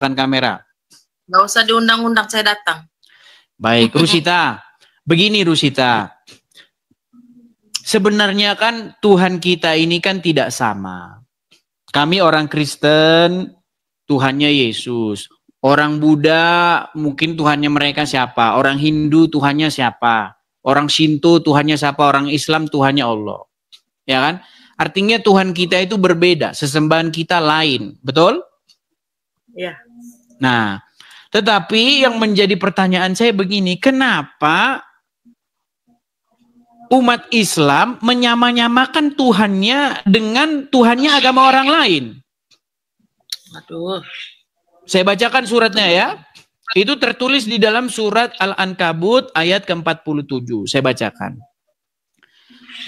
Kan kamera. Nggak usah diundang-undang, saya datang. Baik, Rusita. Begini Rusita. Sebenarnya kan Tuhan kita ini kan tidak sama. Kami orang Kristen, Tuhannya Yesus. Orang Buddha, mungkin Tuhannya mereka siapa. Orang Hindu, Tuhannya siapa. Orang Shinto, Tuhannya siapa. Orang Islam, Tuhannya Allah. Ya kan? Artinya Tuhan kita itu berbeda. Sesembahan kita lain. Betul? Ya. Nah, tetapi yang menjadi pertanyaan saya begini. Kenapa umat Islam menyamanyamakan Tuhannya dengan Tuhannya agama orang lain? Aduh. Saya bacakan suratnya ya. Itu tertulis di dalam surat Al-Ankabut ayat ke-47. Saya bacakan.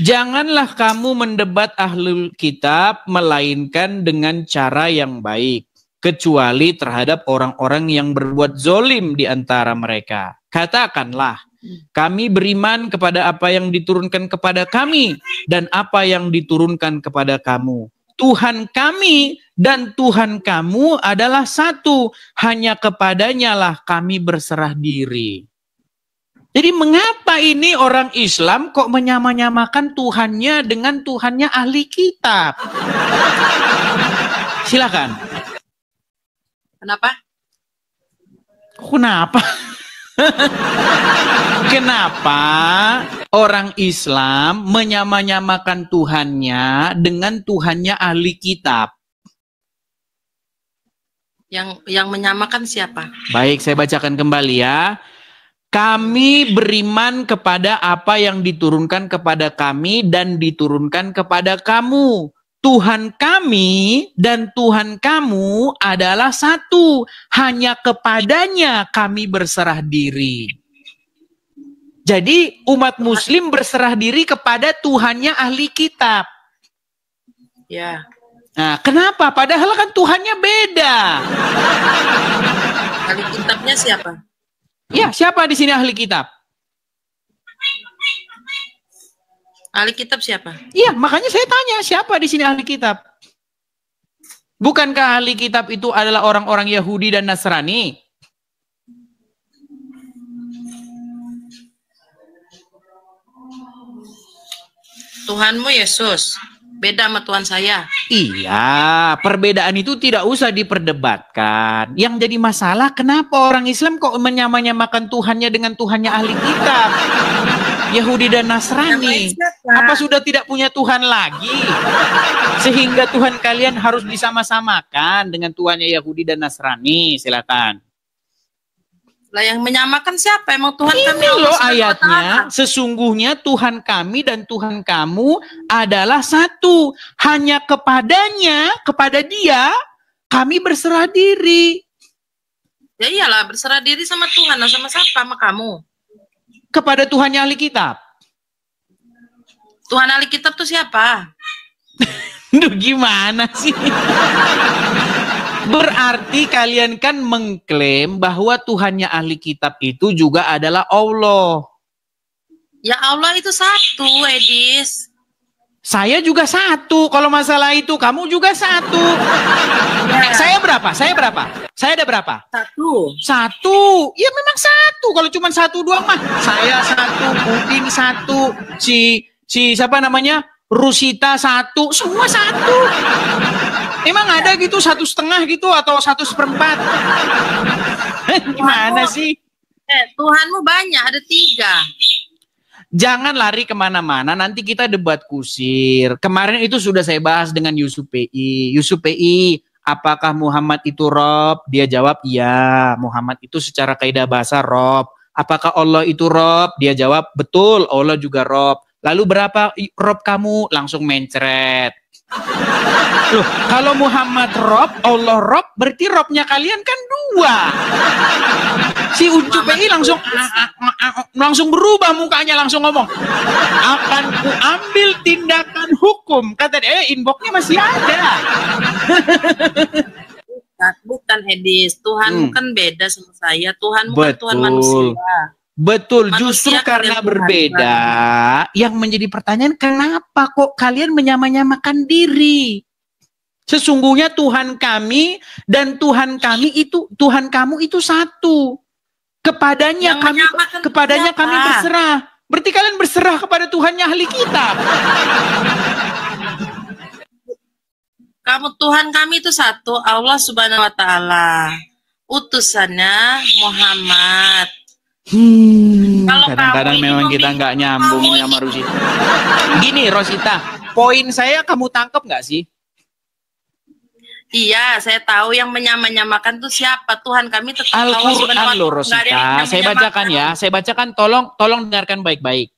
Janganlah kamu mendebat ahlul kitab melainkan dengan cara yang baik. Kecuali terhadap orang-orang yang berbuat zolim di antara mereka. Katakanlah, kami beriman kepada apa yang diturunkan kepada kami dan apa yang diturunkan kepada kamu. Tuhan kami dan Tuhan kamu adalah satu. Hanya kepadanya lah kami berserah diri. Jadi mengapa ini orang Islam kok menyamanyamakan Tuhannya dengan Tuhannya ahli kitab? Silakan. Kenapa? Kenapa? Kenapa orang Islam menyamanyamakan Tuhannya dengan Tuhannya ahli kitab? Yang menyamakan siapa? Baik, saya bacakan kembali ya. Kami beriman kepada apa yang diturunkan kepada kami dan diturunkan kepada kamu. Tuhan kami dan Tuhan kamu adalah satu. Hanya kepadanya kami berserah diri. Jadi umat muslim berserah diri kepada Tuhannya ahli kitab. Ya. Nah, kenapa? Padahal kan Tuhannya beda. Ahli kitabnya siapa? Ya, siapa di sini ahli kitab? Ahli kitab siapa? Iya, makanya saya tanya, siapa di sini ahli kitab? Bukankah ahli kitab itu adalah orang-orang Yahudi dan Nasrani? Tuhanmu Yesus. Beda sama Tuhan saya. Iya, perbedaan itu tidak usah diperdebatkan. Yang jadi masalah, kenapa orang Islam kok menyamanyamakan Tuhannya dengan Tuhannya ahli kitab? Yahudi dan Nasrani. Apa sudah tidak punya Tuhan lagi? Sehingga Tuhan kalian harus disama-samakan dengan Tuhannya Yahudi dan Nasrani. Silakan. Lah yang menyamakan siapa? Emang Tuhan ini kami loh ayatnya. Sesungguhnya Tuhan kami dan Tuhan kamu adalah satu. Hanya kepadanya, kepada dia, kami berserah diri. Ya iyalah, berserah diri sama Tuhan. Sama siapa? Sama kamu. Kepada Tuhannya ahli kitab. Tuhan ahli kitab tuh siapa? Duh, gimana sih? Berarti kalian kan mengklaim bahwa Tuhannya ahli kitab itu juga adalah Allah. Ya Allah itu satu, Edis. Saya juga satu. Kalau masalah itu kamu juga satu. Ya. Saya berapa? Saya berapa? Saya ada berapa? Satu. Satu. Ya memang satu. Kalau cuma satu doang mah. Saya satu, Udin satu, si siapa namanya? Rusita satu. Semua satu. Emang ada gitu 1,5 gitu atau 1/4? Gimana sih? Tuhanmu banyak, ada 3. Jangan lari kemana-mana, nanti kita debat kusir. Kemarin itu sudah saya bahas dengan Yusuf PI. Yusuf PI, apakah Muhammad itu Rob? Dia jawab, iya. Muhammad itu secara kaidah bahasa Rob. Apakah Allah itu Rob? Dia jawab, betul, Allah juga Rob. Lalu berapa Rob kamu? Langsung mencret. Loh, kalau Muhammad Rob, Allah Rob, berarti Robnya kalian kan 2. Si Ucu PI langsung berubah mukanya, langsung ngomong, akan ku ambil tindakan hukum. Kata dia, inboxnya masih ada. Bukan Edis, Tuhanmu kan beda sama saya. Tuhanmu kan Tuhan Betul. manusia. Betul, Manusia justru karena kalian berbeda, yang menjadi pertanyaan, kenapa kok kalian menyamanyamakan diri? Sesungguhnya Tuhan kami dan Tuhan kamu itu satu. Kepadanya kami berserah. Berarti kalian berserah kepada Tuhannya ahli kitab. Tuhan kami itu satu, Allah Subhanahu wa taala. Utusannya Muhammad. Kadang-kadang memang kita nggak nyambung sama Rosita. Gini Rosita, poin saya kamu tangkap nggak sih? Iya, saya tahu yang menyamakan tuh siapa. Tuhan kami tetap Al-Quran loh Rosita. Saya bacakan ya, saya bacakan, tolong dengarkan baik-baik.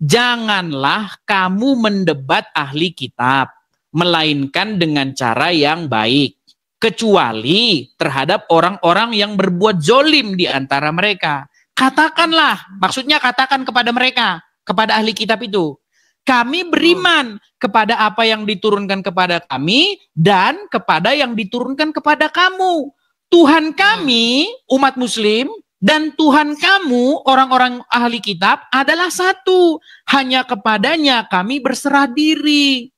Janganlah kamu mendebat ahli kitab, melainkan dengan cara yang baik, kecuali terhadap orang-orang yang berbuat zolim di antara mereka. Katakanlah, maksudnya katakan kepada mereka, kepada ahli kitab itu, kami beriman kepada apa yang diturunkan kepada kami dan kepada yang diturunkan kepada kamu. Tuhan kami, umat muslim, dan Tuhan kamu, orang-orang ahli kitab, adalah satu. Hanya kepadanya kami berserah diri.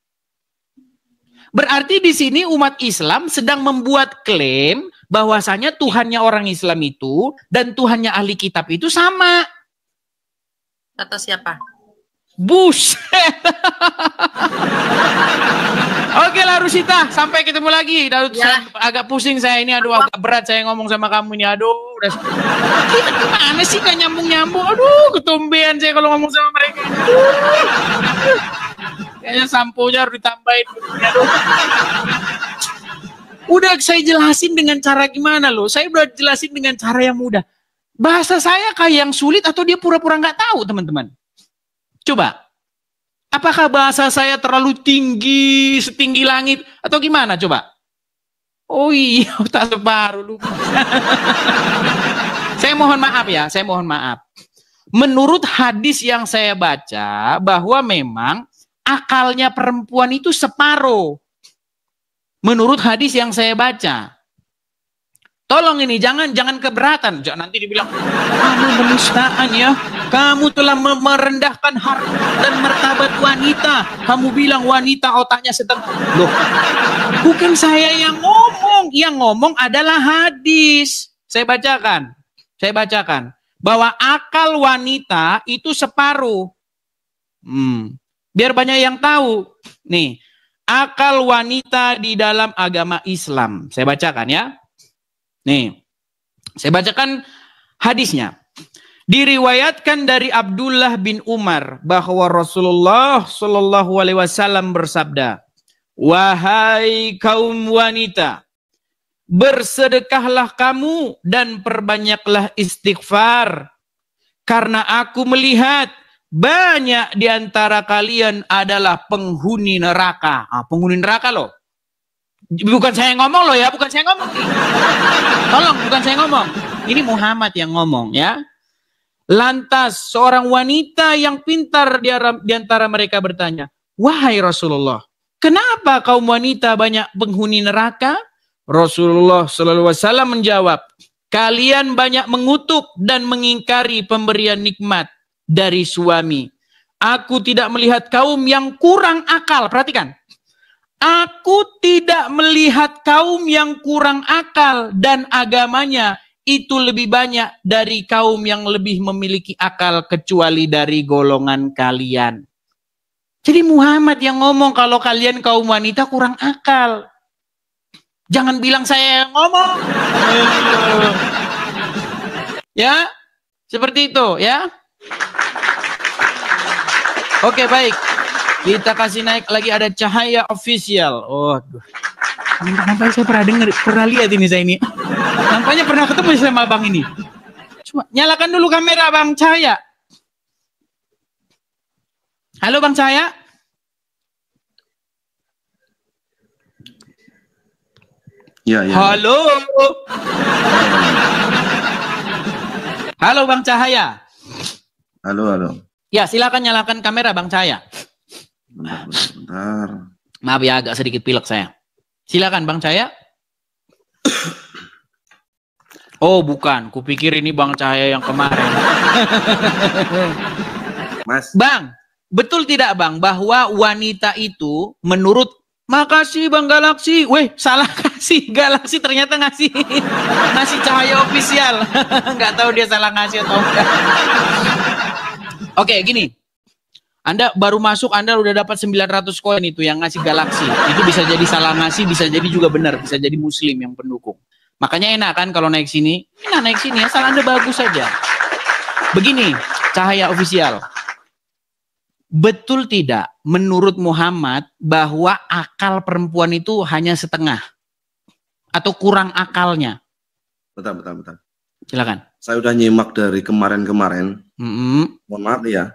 Berarti di sini umat Islam sedang membuat klaim bahwasanya Tuhannya orang Islam itu dan Tuhannya ahli kitab itu sama. Kata siapa? Buset. Oke lah Rusita, sampai ketemu lagi. Agak pusing saya ini, aduh agak berat saya ngomong sama kamu ini. Aduh, udah. Kita gimana sih gak nyambung-nyambung? Aduh, ketumbean saya kalau ngomong sama mereka. Kayaknya sampo-nya harus ditambahin. Aduh. Udah saya jelasin dengan cara gimana loh? Saya udah jelasin dengan cara yang mudah. Bahasa saya kayak yang sulit atau dia pura-pura nggak tahu, teman-teman? Coba, apakah bahasa saya terlalu tinggi, setinggi langit, atau gimana coba? Oh iya, tak separuh lupa. Saya mohon maaf ya, saya mohon maaf. Menurut hadis yang saya baca, bahwa memang akalnya perempuan itu separuh. Menurut hadis yang saya baca. Tolong ini, jangan keberatan. Nanti dibilang, kamu penistaan ya. Kamu telah merendahkan harkat dan martabat wanita. Kamu bilang wanita otaknya setengah. Loh, bukan saya yang ngomong. Yang ngomong adalah hadis. Saya bacakan. Bahwa akal wanita itu separuh. Biar banyak yang tahu. Nih, akal wanita di dalam agama Islam. Saya bacakan ya. Nih, saya bacakan hadisnya. Diriwayatkan dari Abdullah bin Umar bahwa Rasulullah Shallallahu Alaihi Wasallam bersabda, wahai kaum wanita, bersedekahlah kamu dan perbanyaklah istighfar, karena aku melihat banyak di antara kalian adalah penghuni neraka. Penghuni neraka loh. Bukan saya yang ngomong loh ya, bukan saya ngomong. Tolong, bukan saya ngomong. Ini Muhammad yang ngomong ya. Lantas seorang wanita yang pintar di antara mereka bertanya, wahai Rasulullah, kenapa kaum wanita banyak penghuni neraka? Rasulullah SAW menjawab, kalian banyak mengutuk dan mengingkari pemberian nikmat dari suami. Aku tidak melihat kaum yang kurang akal. Perhatikan. Aku tidak melihat kaum yang kurang akal dan agamanya itu lebih banyak dari kaum yang lebih memiliki akal kecuali dari golongan kalian. Jadi Muhammad yang ngomong kalau kalian kaum wanita kurang akal. Jangan bilang saya yang ngomong. Ya, seperti itu ya. Oke, baik. Kita kasih naik lagi, ada Cahaya Official. Oh, nampaknya saya pernah lihat ini saya ini. Nampaknya pernah ketemu sama abang ini. Coba nyalakan dulu kamera Bang Cahaya. Halo Bang Cahaya. Ya. Halo. Halo Bang Cahaya. Halo. Ya, silakan nyalakan kamera Bang Cahaya. Bentar. Maaf ya, agak sedikit pilek saya. Silakan Bang Cahaya. Oh bukan, kupikir ini Bang Cahaya yang kemarin. Mas. Bang, betul tidak Bang bahwa wanita itu menurut Makasih Bang Galaksi. Weh, salah kasih. Galaksi ternyata ngasih cahaya official. Nggak tahu dia salah ngasih atau enggak. Oke, gini. Anda baru masuk, Anda udah dapat 900 koin itu yang ngasih Galaksi. Itu bisa jadi salah ngasih, bisa jadi juga benar, bisa jadi muslim yang pendukung. Makanya enak kan kalau naik sini. Enak naik sini, asal Anda bagus saja. Begini, cahaya official. Betul tidak menurut Muhammad bahwa akal perempuan itu hanya setengah atau kurang akalnya? Betul. Silakan. Saya udah nyimak dari kemarin-kemarin. Mohon maaf ya.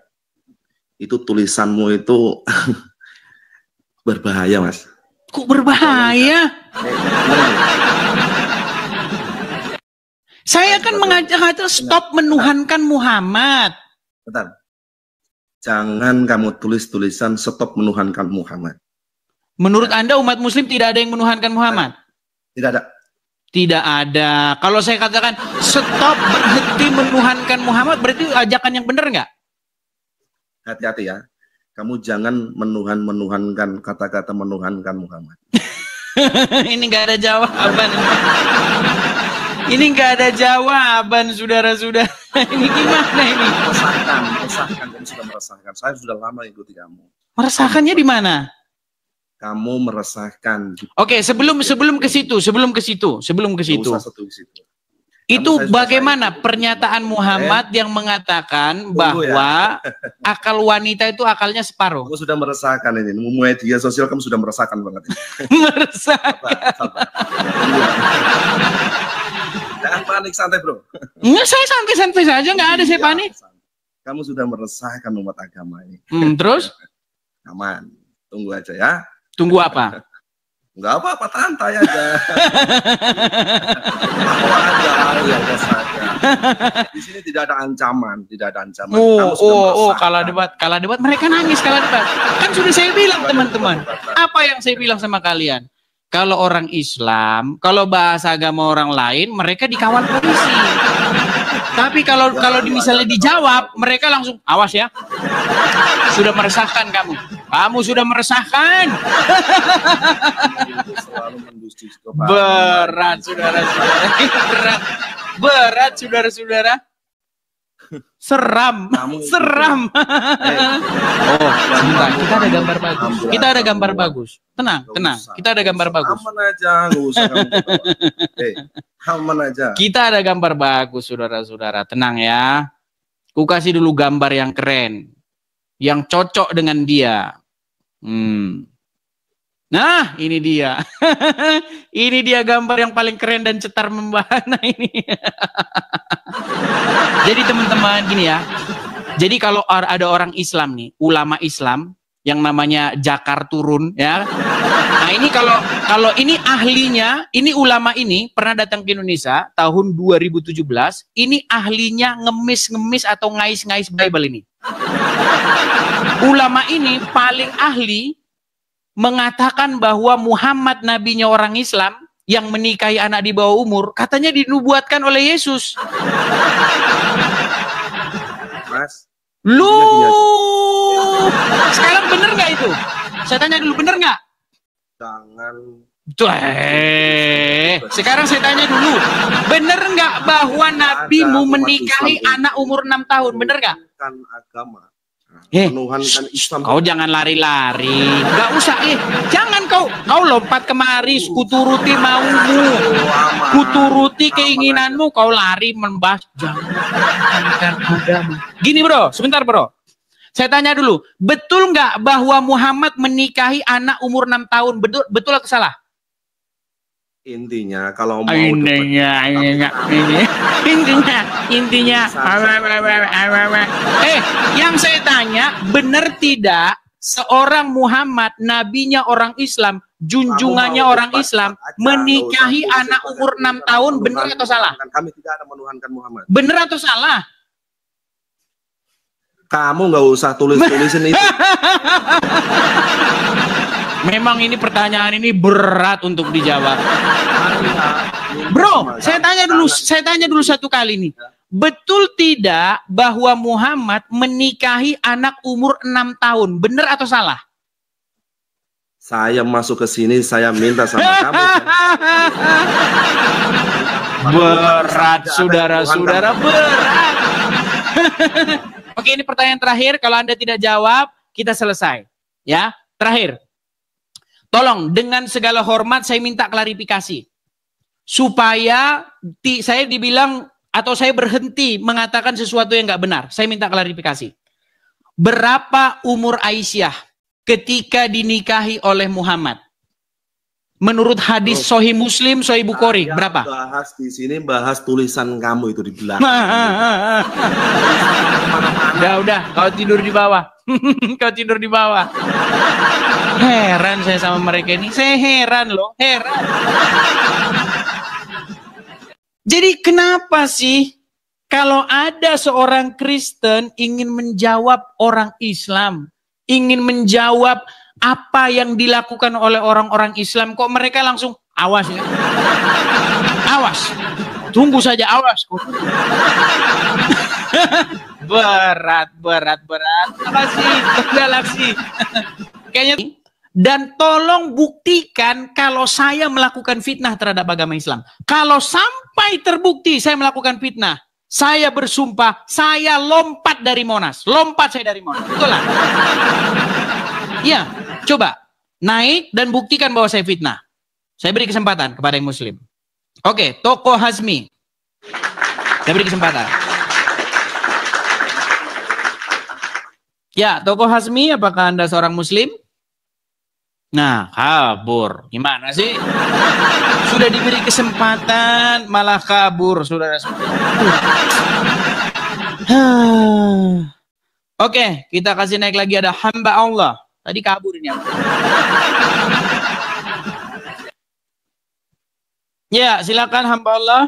Itu tulisanmu itu berbahaya, Mas. Kok berbahaya? Saya kan mengajak stop menuhankan Muhammad. Bentar. Jangan kamu tulis tulisan stop menuhankan Muhammad. Menurut Anda umat muslim tidak ada yang menuhankan Muhammad? Tidak ada. Tidak ada. Kalau saya katakan stop berhenti menuhankan Muhammad, berarti ajakan yang benar nggak? Hati-hati ya. Kamu jangan menuhankan kata-kata menuhankan Muhammad. Ini nggak ada jawaban. Ini nggak ada jawaban, saudara-saudara. Ini gimana ini? Meresahkan. Kamu sudah meresahkan. Saya sudah lama ikuti kamu. Meresahkannya di mana? Kamu meresahkan. Oke, sebelum ke situ. Itu bagaimana pernyataan Muhammad yang mengatakan bahwa akal wanita itu akalnya separuh? Kamu sudah meresahkan ini. Media sosial kamu sudah meresahkan banget. Meresahkan. Jangan panik, santai bro. Enggak, saya santai-santai saja, nggak ada saya panik. Kamu sudah meresahkan umat agama ini. Terus? Aman, tunggu aja ya. Tunggu apa? Enggak apa-apa, santai aja. Di sini tidak ada ancaman, Kalah debat mereka nangis kalah debat. Kan sudah saya bilang teman-teman. Apa yang saya bilang sama kalian? Kalau orang Islam, kalau bahasa agama orang lain, mereka dikawal polisi. Tapi kalau misalnya dijawab, mereka langsung awas ya. Sudah meresahkan kamu. Kamu sudah meresahkan. Berat saudara-saudara. Berat saudara-saudara. Seram. Oh, sebentar. Kita ada gambar bagus. Tenang. Kita ada gambar bagus. Aman aja, nggak usah kamu. Aman aja. Kita ada gambar bagus, saudara-saudara. Tenang ya. Ku kasih dulu gambar yang keren, yang cocok dengan dia. Nah, ini dia. Ini dia gambar yang paling keren dan cetar membahana ini. Jadi teman-teman gini ya. Jadi kalau ada orang Islam nih, ulama Islam yang namanya Jakar Turun ya. Nah, ini kalau ini ahlinya, ini ulama ini pernah datang ke Indonesia tahun 2017, ini ahlinya ngemis atau ngais Bible ini. Ulama ini paling ahli mengatakan bahwa Muhammad nabinya orang Islam yang menikahi anak di bawah umur, katanya dinubuatkan oleh Yesus. Mas, sekarang bener nggak itu? Saya tanya dulu, bener nggak? Jangan. Sekarang saya tanya dulu, bener nggak bahwa nabimu menikahi anak umur 6 tahun? Bener nggak? Kan agama. Menuhankan Islam. Kau jangan lari-lari. Nggak usah. Jangan kau lompat kemari. Kuturuti maumu. Kuturuti keinginanmu. Kau lari membahas. Jangan menuhankan agama. Gini bro, sebentar bro. Saya tanya dulu, betul nggak bahwa Muhammad menikahi anak umur 6 tahun? Betul atau salah? Intinya kalau mau intinya yang saya tanya, benar tidak seorang Muhammad nabinya orang Islam, junjungannya orang Islam, menikahi anak umur 6 tahun, benar atau salah? Kami tidak ada menuhankan Muhammad. Benar atau salah? Kamu nggak usah tulis-tulisin itu. Memang ini pertanyaan ini berat untuk dijawab. Bro, saya tanya dulu satu kali nih. Betul tidak bahwa Muhammad menikahi anak umur 6 tahun? Benar atau salah? Saya masuk ke sini, saya minta sama kamu. Berat, saudara-saudara, berat. Oke, ini pertanyaan terakhir. Kalau Anda tidak jawab, kita selesai. Ya, terakhir. Tolong, dengan segala hormat saya minta klarifikasi. Supaya saya dibilang atau saya berhenti mengatakan sesuatu yang nggak benar. Saya minta klarifikasi. Berapa umur Aisyah ketika dinikahi oleh Muhammad? Menurut hadis Sahih Muslim, Sahih Bukhari, berapa? Bahas di sini, bahas tulisan kamu itu di belakang. Udah, kau tidur di bawah. Kau tidur di bawah. Heran saya sama mereka ini. Saya heran loh, heran. Jadi kenapa sih kalau ada seorang Kristen ingin menjawab orang Islam, ingin menjawab apa yang dilakukan oleh orang-orang Islam, kok mereka langsung awas ya, awas, tunggu saja, awas. berat. Makasih, galaksi. Kayaknya. Dan tolong buktikan kalau saya melakukan fitnah terhadap agama Islam. Kalau sampai terbukti saya melakukan fitnah, saya bersumpah, saya lompat dari Monas. Lompat saya dari Monas. Betul lah. Iya, coba naik dan buktikan bahwa saya fitnah. Saya beri kesempatan kepada yang Muslim. Oke, Toko Hazmi. Saya beri kesempatan. Ya, Toko Hazmi, apakah Anda seorang Muslim? Nah, kabur. Gimana sih? Sudah diberi kesempatan, malah kabur, saudara-saudara. Oke, kita kasih naik lagi, ada hamba Allah. Tadi kabur ini. Ya, silakan hamba Allah.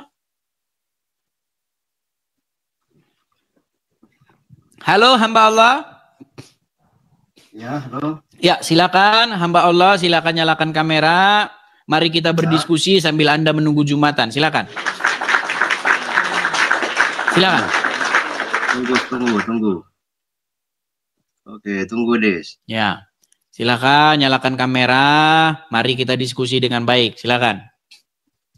Halo, hamba Allah. Ya, halo. Ya, silakan hamba Allah, silakan nyalakan kamera. Mari kita berdiskusi sambil Anda menunggu Jumatan. Silakan. Silakan. Tunggu. Oke, tunggu, Des. Ya. Silakan nyalakan kamera. Mari kita diskusi dengan baik. Silakan.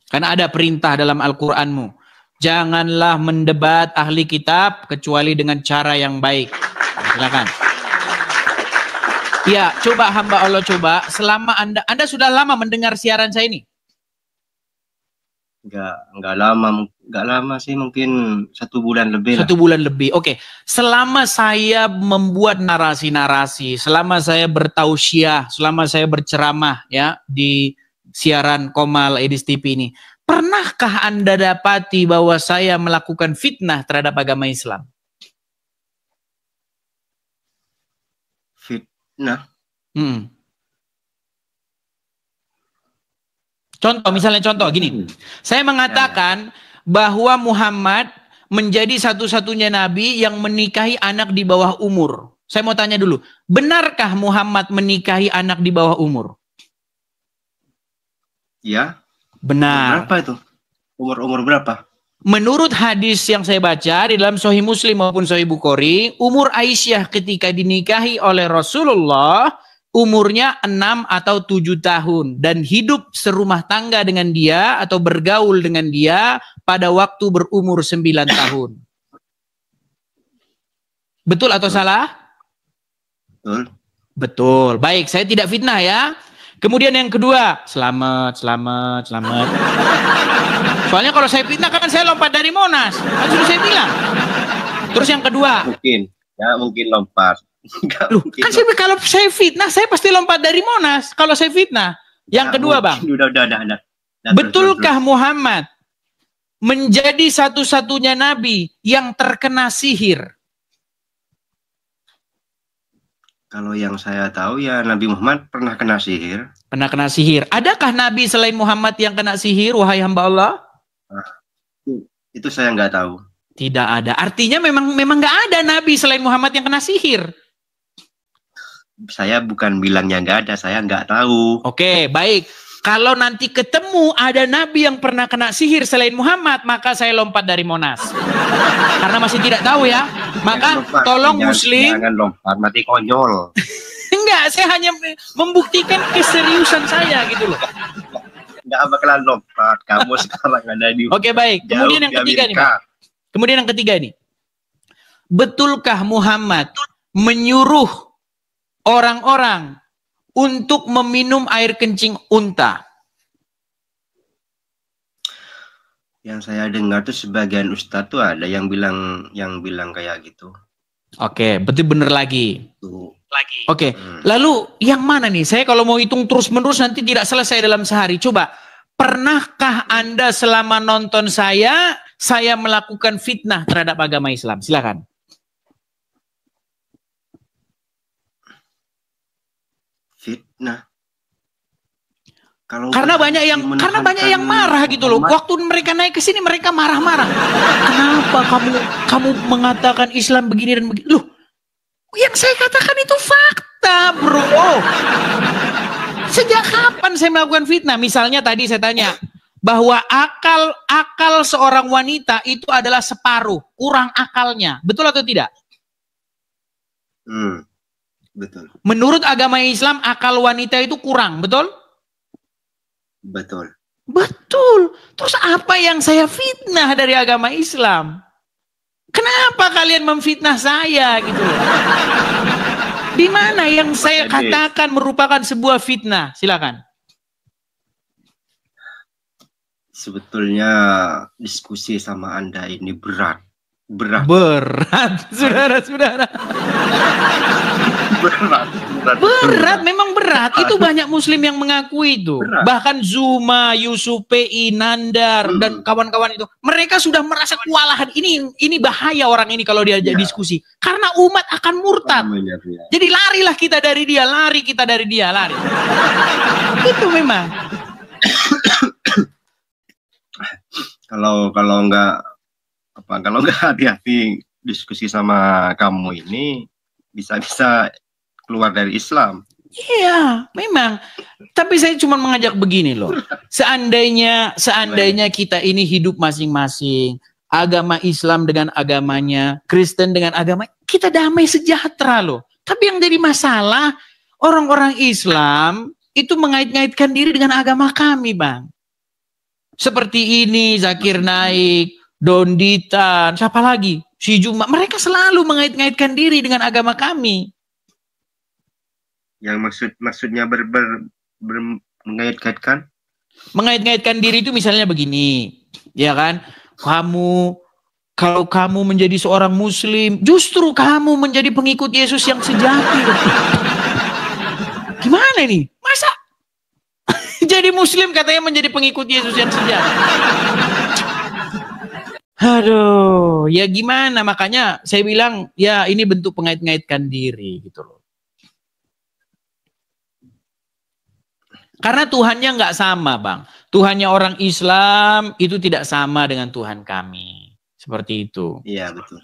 Karena ada perintah dalam Al-Qur'anmu. Janganlah mendebat ahli kitab kecuali dengan cara yang baik. Silakan. Ya, coba hamba Allah coba. Selama Anda sudah lama mendengar siaran saya ini? Enggak lama sih, mungkin 1 bulan lebih. 1 bulan lebih. Oke. Selama saya membuat narasi-narasi, selama saya bertausiah, selama saya berceramah ya di siaran Komal Edis TV ini, pernahkah Anda dapati bahwa saya melakukan fitnah terhadap agama Islam? Nah, misalnya contoh gini, saya mengatakan bahwa Muhammad menjadi satu-satunya nabi yang menikahi anak di bawah umur. Saya mau tanya dulu, benarkah Muhammad menikahi anak di bawah umur? Ya. Benar. Berapa itu? Umur berapa? Menurut hadis yang saya baca di dalam Sahih Muslim maupun Sahih Bukhari, umur Aisyah ketika dinikahi oleh Rasulullah umurnya 6 atau 7 tahun dan hidup serumah tangga dengan dia atau bergaul dengan dia pada waktu berumur 9 tahun. Betul atau salah? Betul. Betul. Baik, saya tidak fitnah ya. Kemudian yang kedua, selamat. Soalnya kalau saya fitnah kan saya lompat dari Monas. Kan sudah saya bilang. Terus yang kedua. Mungkin lompat. Loh, kan kalau saya fitnah, saya pasti lompat dari Monas. Kalau saya fitnah. Yang kedua, Bang. Udah. Betulkah Muhammad menjadi satu-satunya nabi yang terkena sihir? Kalau yang saya tahu ya Nabi Muhammad pernah kena sihir. Pernah kena sihir. Adakah nabi selain Muhammad yang kena sihir, wahai hamba Allah? Itu saya nggak tahu. Tidak ada. Artinya memang nggak ada nabi selain Muhammad yang kena sihir. Saya bukan bilangnya nggak ada, saya nggak tahu. Oke, baik. Kalau nanti ketemu ada nabi yang pernah kena sihir selain Muhammad, maka saya lompat dari Monas. Karena masih tidak tahu ya. Maka tolong Muslim. Jangan lompat, mati konyol. Enggak, saya hanya membuktikan keseriusan saya gitu loh. Nggak bakalan lompat, kamu sekarang ada di Oke, baik. Kemudian yang ketiga nih, Pak. Kemudian yang ketiga nih. Betulkah Muhammad menyuruh orang-orang untuk meminum air kencing unta? Yang saya dengar tuh sebagian ustadz tuh ada yang bilang kayak gitu. Oke, betul bener lagi. Tuh. Oke, lalu yang mana nih? Saya kalau mau hitung terus-menerus nanti tidak selesai dalam sehari. Coba, pernahkah Anda selama nonton saya melakukan fitnah terhadap agama Islam? Silakan. Fitnah. Karena banyak yang marah gitu loh. Waktu mereka naik ke sini mereka marah-marah. Kenapa kamu mengatakan Islam begini dan begitu? Loh, yang saya katakan itu fakta, bro. Sejak kapan saya melakukan fitnah? Misalnya tadi saya tanya bahwa akal seorang wanita itu adalah separuh, kurang akalnya. Betul atau tidak? Betul. Menurut agama Islam akal wanita itu kurang, betul? Betul. Betul. Terus apa yang saya fitnah dari agama Islam? Kenapa kalian memfitnah saya gitu? Di mana yang saya katakan merupakan sebuah fitnah? Silakan. Sebetulnya diskusi sama Anda ini berat, saudara-saudara. Berat, memang berat. Itu banyak Muslim yang mengakui itu. Berat. Bahkan Zuma, Yusuf P.I, Nandar dan kawan-kawan itu, mereka sudah merasa kewalahan. Ini bahaya orang ini kalau diajak diskusi. Karena umat akan murtad. Jadi larilah kita dari dia, lari. Itu memang. Kalau nggak hati-hati diskusi sama kamu ini bisa keluar dari Islam. Iya, memang. Tapi saya cuma mengajak begini loh. Seandainya kita ini hidup masing-masing, agama Islam dengan agamanya, Kristen dengan agama, kita damai sejahtera loh. Tapi yang jadi masalah, orang-orang Islam itu mengait-ngaitkan diri dengan agama kami, Bang. Seperti ini, Zakir Naik, Donditan, siapa lagi? Si Juma, mereka selalu mengait-ngaitkan diri dengan agama kami. Yang maksudnya mengait-ngaitkan? Mengait-ngaitkan diri itu misalnya begini, ya kan? Kalau kamu menjadi seorang Muslim, justru kamu menjadi pengikut Yesus yang sejati. Gimana nih? Masa jadi Muslim katanya menjadi pengikut Yesus yang sejati? Aduh, ya gimana? Makanya saya bilang, ya ini bentuk pengait-ngaitkan diri gitu loh. Karena Tuhannya nggak sama, Bang. Tuhannya orang Islam itu tidak sama dengan Tuhan kami. Seperti itu. Iya, betul.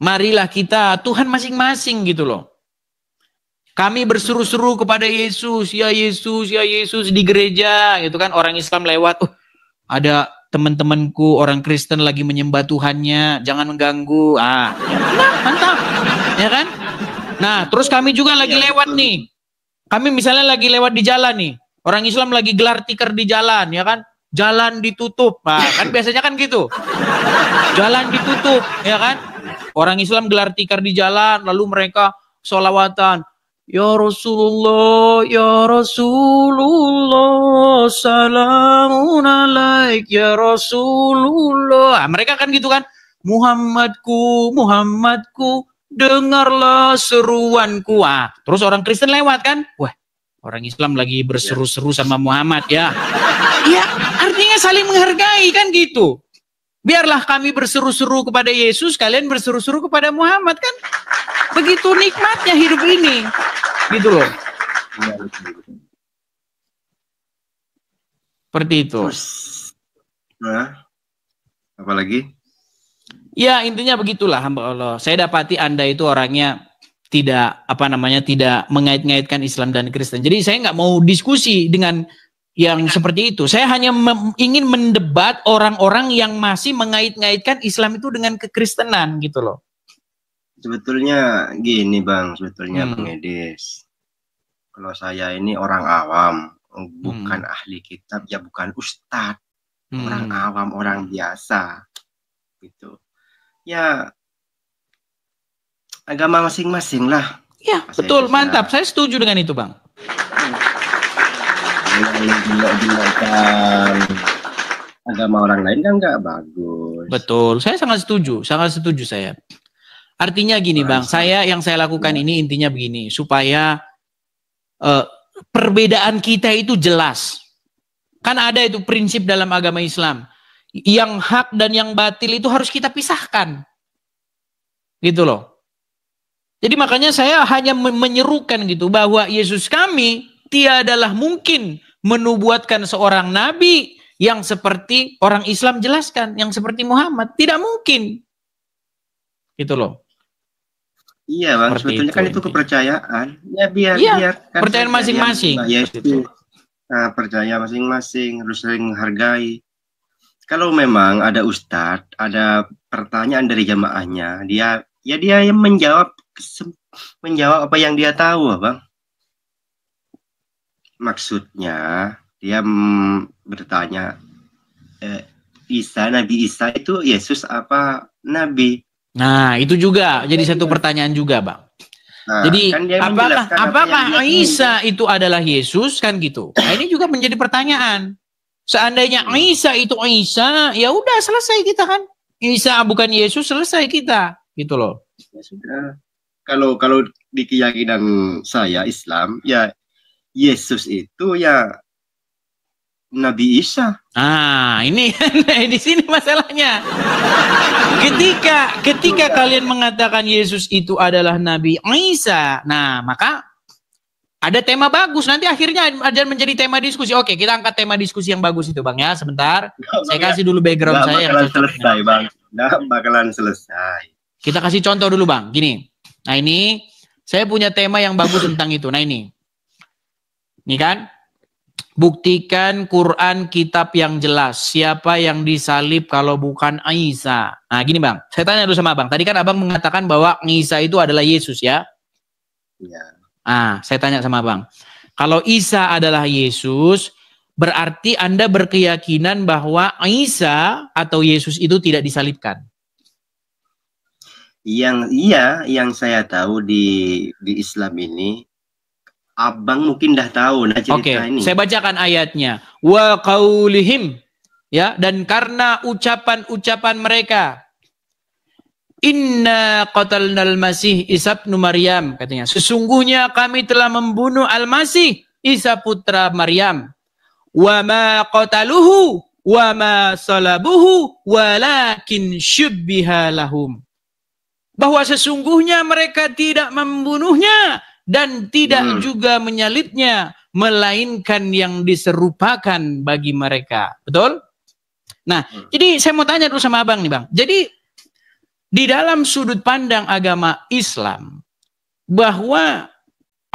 Marilah kita, Tuhan masing-masing gitu loh. Kami berseru-seru kepada Yesus, ya Yesus, ya Yesus di gereja, gitu kan. Orang Islam lewat, ada teman-temanku orang Kristen lagi menyembah Tuhannya, jangan mengganggu. Ya, mantap, ya kan? Nah, terus kami juga lagi lewat nih. Kami misalnya lagi lewat di jalan nih, orang Islam lagi gelar tikar di jalan, ya kan? Jalan ditutup, nah, kan biasanya kan gitu. Jalan ditutup, ya kan? Orang Islam gelar tikar di jalan, lalu mereka sholawatan. Ya Rasulullah, ya Rasulullah, salamun alaik, ya Rasulullah. Nah, mereka kan gitu kan? Muhammadku, dengarlah seruanku. Terus orang Kristen lewat kan? Wah, orang Islam lagi berseru-seru sama Muhammad ya. Ya, artinya saling menghargai kan gitu. Biarlah kami berseru-seru kepada Yesus, kalian berseru-seru kepada Muhammad kan. Begitu nikmatnya hidup ini. Gitu loh. Seperti itu. Nah, apalagi? Ya intinya begitulah hamba Allah. Saya dapati Anda itu orangnya tidak tidak mengait-ngaitkan Islam dan Kristen. Jadi saya nggak mau diskusi dengan yang seperti itu. Saya hanya ingin mendebat orang-orang yang masih mengait-ngaitkan Islam itu dengan kekristenan gitu loh. Sebetulnya gini Bang, Bang Edis. Kalau saya ini orang awam, bukan ahli kitab, ya bukan ustadz. Orang awam, orang biasa. Gitu. Ya, agama masing-masing lah. Ya, betul, mantap. Saya setuju dengan itu, Bang. Agama orang lain kan nggak bagus. Betul, saya sangat setuju saya. Artinya gini Bang, yang saya lakukan ini intinya begini, supaya perbedaan kita itu jelas. Kan ada itu prinsip dalam agama Islam, yang hak dan yang batil itu harus kita pisahkan. Gitu loh. Jadi makanya saya hanya menyerukan gitu, bahwa Yesus kami tiadalah mungkin menubuatkan seorang nabi yang seperti orang Islam jelaskan, yang seperti Muhammad. Tidak mungkin. Gitu loh. Iya Bang, sebetulnya kan itu kepercayaan. Ya biar percayaan masing-masing. Percaya masing-masing, harus saling menghargai. Kalau memang ada ustadz, ada pertanyaan dari jamaahnya, dia yang menjawab apa yang dia tahu, Bang. Maksudnya dia bertanya, Nabi Isa itu Yesus apa Nabi? Nah, itu juga jadi satu pertanyaan juga, Bang. Nah, jadi kan apakah Isa itu adalah Yesus, kan gitu? Nah, ini juga menjadi pertanyaan. Seandainya Isa itu Isa, ya udah selesai kita kan. Isa bukan Yesus, selesai kita, gitu loh. Ya sudah. Kalau di keyakinan saya Islam, ya Yesus itu ya Nabi Isa. Ini di sini masalahnya. Ketika kalian mengatakan Yesus itu adalah Nabi Isa, nah maka ada tema bagus. Nanti akhirnya ada menjadi tema diskusi. Oke, kita angkat tema diskusi yang bagus itu, Bang ya. Sebentar, saya kasih dulu background saya yang selesai, Bang. Nggak bakalan selesai. Kita kasih contoh dulu, Bang. Gini. Nah ini saya punya tema yang bagus tentang itu. Nah ini kan. Buktikan Quran kitab yang jelas. Siapa yang disalib kalau bukan Isa? Nah gini Bang, saya tanya dulu sama Abang. Tadi kan Abang mengatakan bahwa Isa itu adalah Yesus ya? Iya. Saya tanya sama Abang. Kalau Isa adalah Yesus, berarti Anda berkeyakinan bahwa Isa atau Yesus itu tidak disalibkan? Yang saya tahu di Islam ini, Abang mungkin dah tahu cerita ini. Saya bacakan ayatnya. Wa qaulihim, ya, dan karena ucapan mereka, inna qatalnal masih Isa ibnu Maryam, katanya, sesungguhnya kami telah membunuh Al-Masih Isa putra Maryam. Wa ma qataluhu wa ma salabuhu walakin syubbiha lahum. Bahwa sesungguhnya mereka tidak membunuhnya dan tidak juga menyalibnya, melainkan yang diserupakan bagi mereka. Betul? Nah, jadi saya mau tanya dulu sama Abang nih Bang. Jadi, di dalam sudut pandang agama Islam, bahwa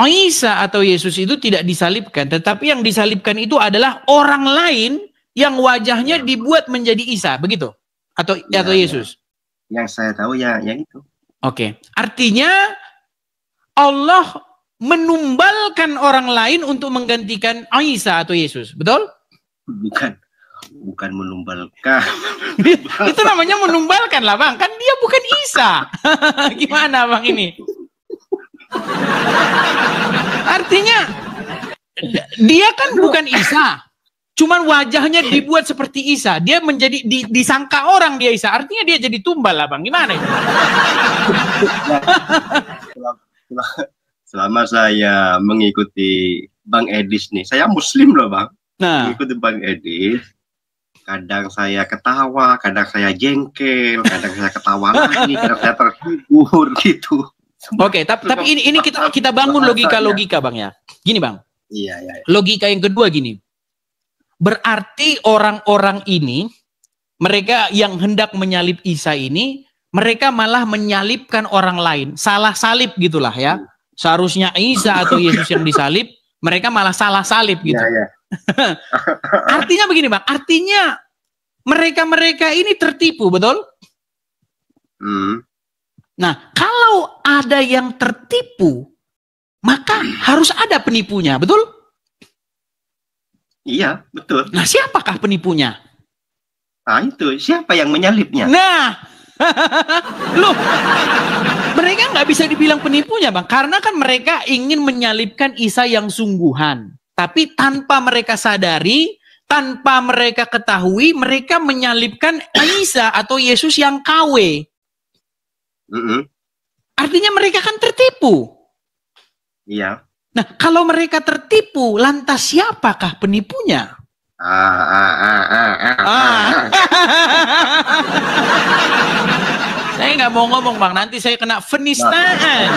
Isa atau Yesus itu tidak disalibkan, tetapi yang disalibkan itu adalah orang lain yang wajahnya dibuat menjadi Isa, begitu? Atau Yesus? Yang saya tahu ya itu. Artinya Allah menumbalkan orang lain untuk menggantikan Isa atau Yesus, betul? Bukan menumbalkan. Itu namanya menumbalkan lah Bang, kan dia bukan Isa. Gimana Bang ini? Artinya dia kan bukan Isa, cuman wajahnya dibuat seperti Isa. Dia menjadi disangka orang dia Isa, artinya dia jadi tumbal lah Bang. Gimana itu? Selama saya mengikuti Bang Edis nih, saya Muslim loh Bang. Mengikuti Bang Edis, kadang saya ketawa, kadang saya jengkel, kadang saya ketawa lagi, kadang saya terhibur gitu. Tapi ini kita bangun logika Bang ya. Gini Bang. Iya. Logika yang kedua gini. Berarti orang-orang ini, mereka yang hendak menyalib Isa ini, mereka malah menyalibkan orang lain. Salah salib gitulah ya. Seharusnya Isa atau Yesus yang disalib, mereka malah salah salib gitu. Iya. Artinya begini Bang, artinya mereka ini tertipu, betul? Nah, kalau ada yang tertipu, maka harus ada penipunya, betul? Iya, betul. Nah, siapakah penipunya? Nah, itu siapa yang menyalipnya? Nah, loh, mereka nggak bisa dibilang penipunya, Bang, karena kan mereka ingin menyalipkan Isa yang sungguhan. Tapi tanpa mereka sadari, tanpa mereka ketahui, mereka menyalipkan Isa atau Yesus yang KW. Artinya mereka kan tertipu. Iya. Nah, kalau mereka tertipu, lantas siapakah penipunya? Saya nggak mau ngomong, Bang. Nanti saya kena penistaan.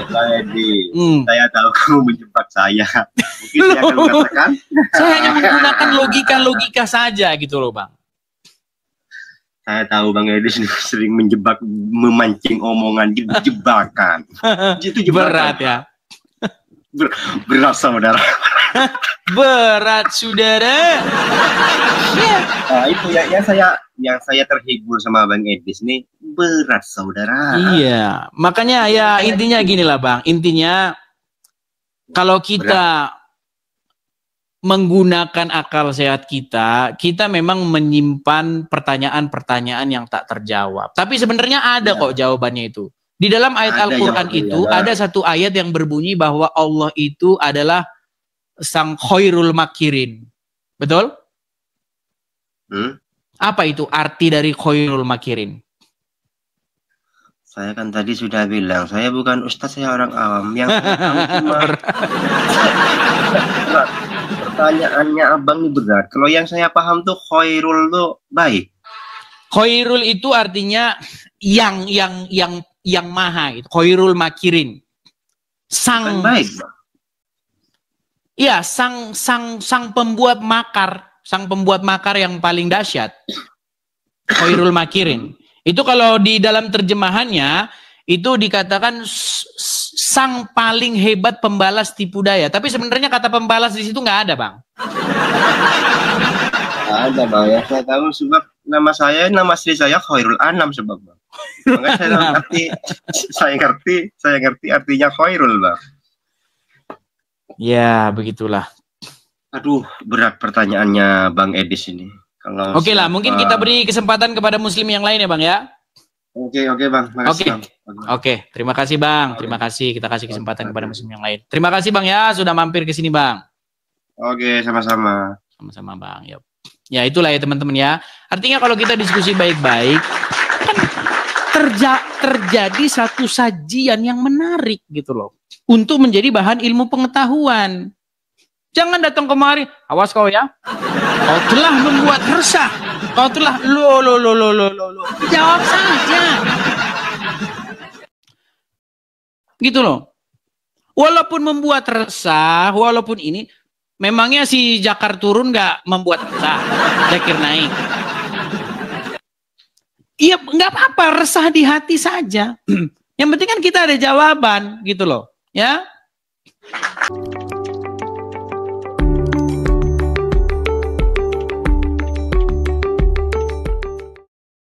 Bang Edi, saya tahu kamu menjebak saya. Mungkin saya akan mengatakan. Saya hanya menggunakan logika-logika saja gitu loh, Bang. Saya tahu Bang Edi sering menjebak, memancing omongan, jebakan. Itu jebakan. Berat ya. Berat saudara. Berat saudara. Nah, itu yang saya terhibur sama Bang Edis nih, berat saudara. Iya, makanya ya intinya gini lah Bang. Intinya kalau kita menggunakan akal sehat kita memang menyimpan pertanyaan-pertanyaan yang tak terjawab. Tapi sebenarnya ada kok jawabannya itu. Di dalam ayat Al-Quran itu ada satu ayat yang berbunyi bahwa Allah itu adalah sang khairul makirin. Betul? Apa itu arti dari khairul makirin? Saya kan tadi sudah bilang, saya bukan ustaz, saya orang awam. Yang pertanyaannya abang ini berat. Kalau yang saya paham tuh khairul tuh baik. Khairul itu artinya yang maha itu. Khairul makirin. Sang baik. Iya, sang pembuat makar, sang pembuat makar yang paling dahsyat. Khairul makirin. Itu kalau di dalam terjemahannya itu dikatakan sang paling hebat pembalas tipu daya. Tapi sebenarnya kata pembalas di situ nggak ada, Bang. Nggak ada, Bang. Ya, saya tahu sebab nama istri saya Khairul Anam sebab, Bang. Makanya saya ngerti artinya Khairul, Bang. Ya, begitulah. Aduh, berat pertanyaannya Bang Edis ini. Oke lah, mungkin kita beri kesempatan kepada muslim yang lain ya Bang ya. Oke Bang. Oke, terima kasih Bang. Terima kasih, kita kasih kesempatan kepada muslim yang lain. Terima kasih Bang ya, sudah mampir ke sini Bang. Oke, sama-sama. Sama-sama Bang. Yuk. Ya itulah ya teman-teman ya. Artinya kalau kita diskusi baik-baik, kan terjadi satu sajian yang menarik gitu loh. Untuk menjadi bahan ilmu pengetahuan. Jangan datang kemari, awas kau ya. Kau telah membuat resah. Kau telah lo. Jawab saja. Gitu loh. Walaupun membuat resah, walaupun ini, memangnya si Jakar turun nggak membuat resah, Zakir naik. Iya, nggak apa-apa, resah di hati saja. Yang penting kan kita ada jawaban, gitu loh, ya.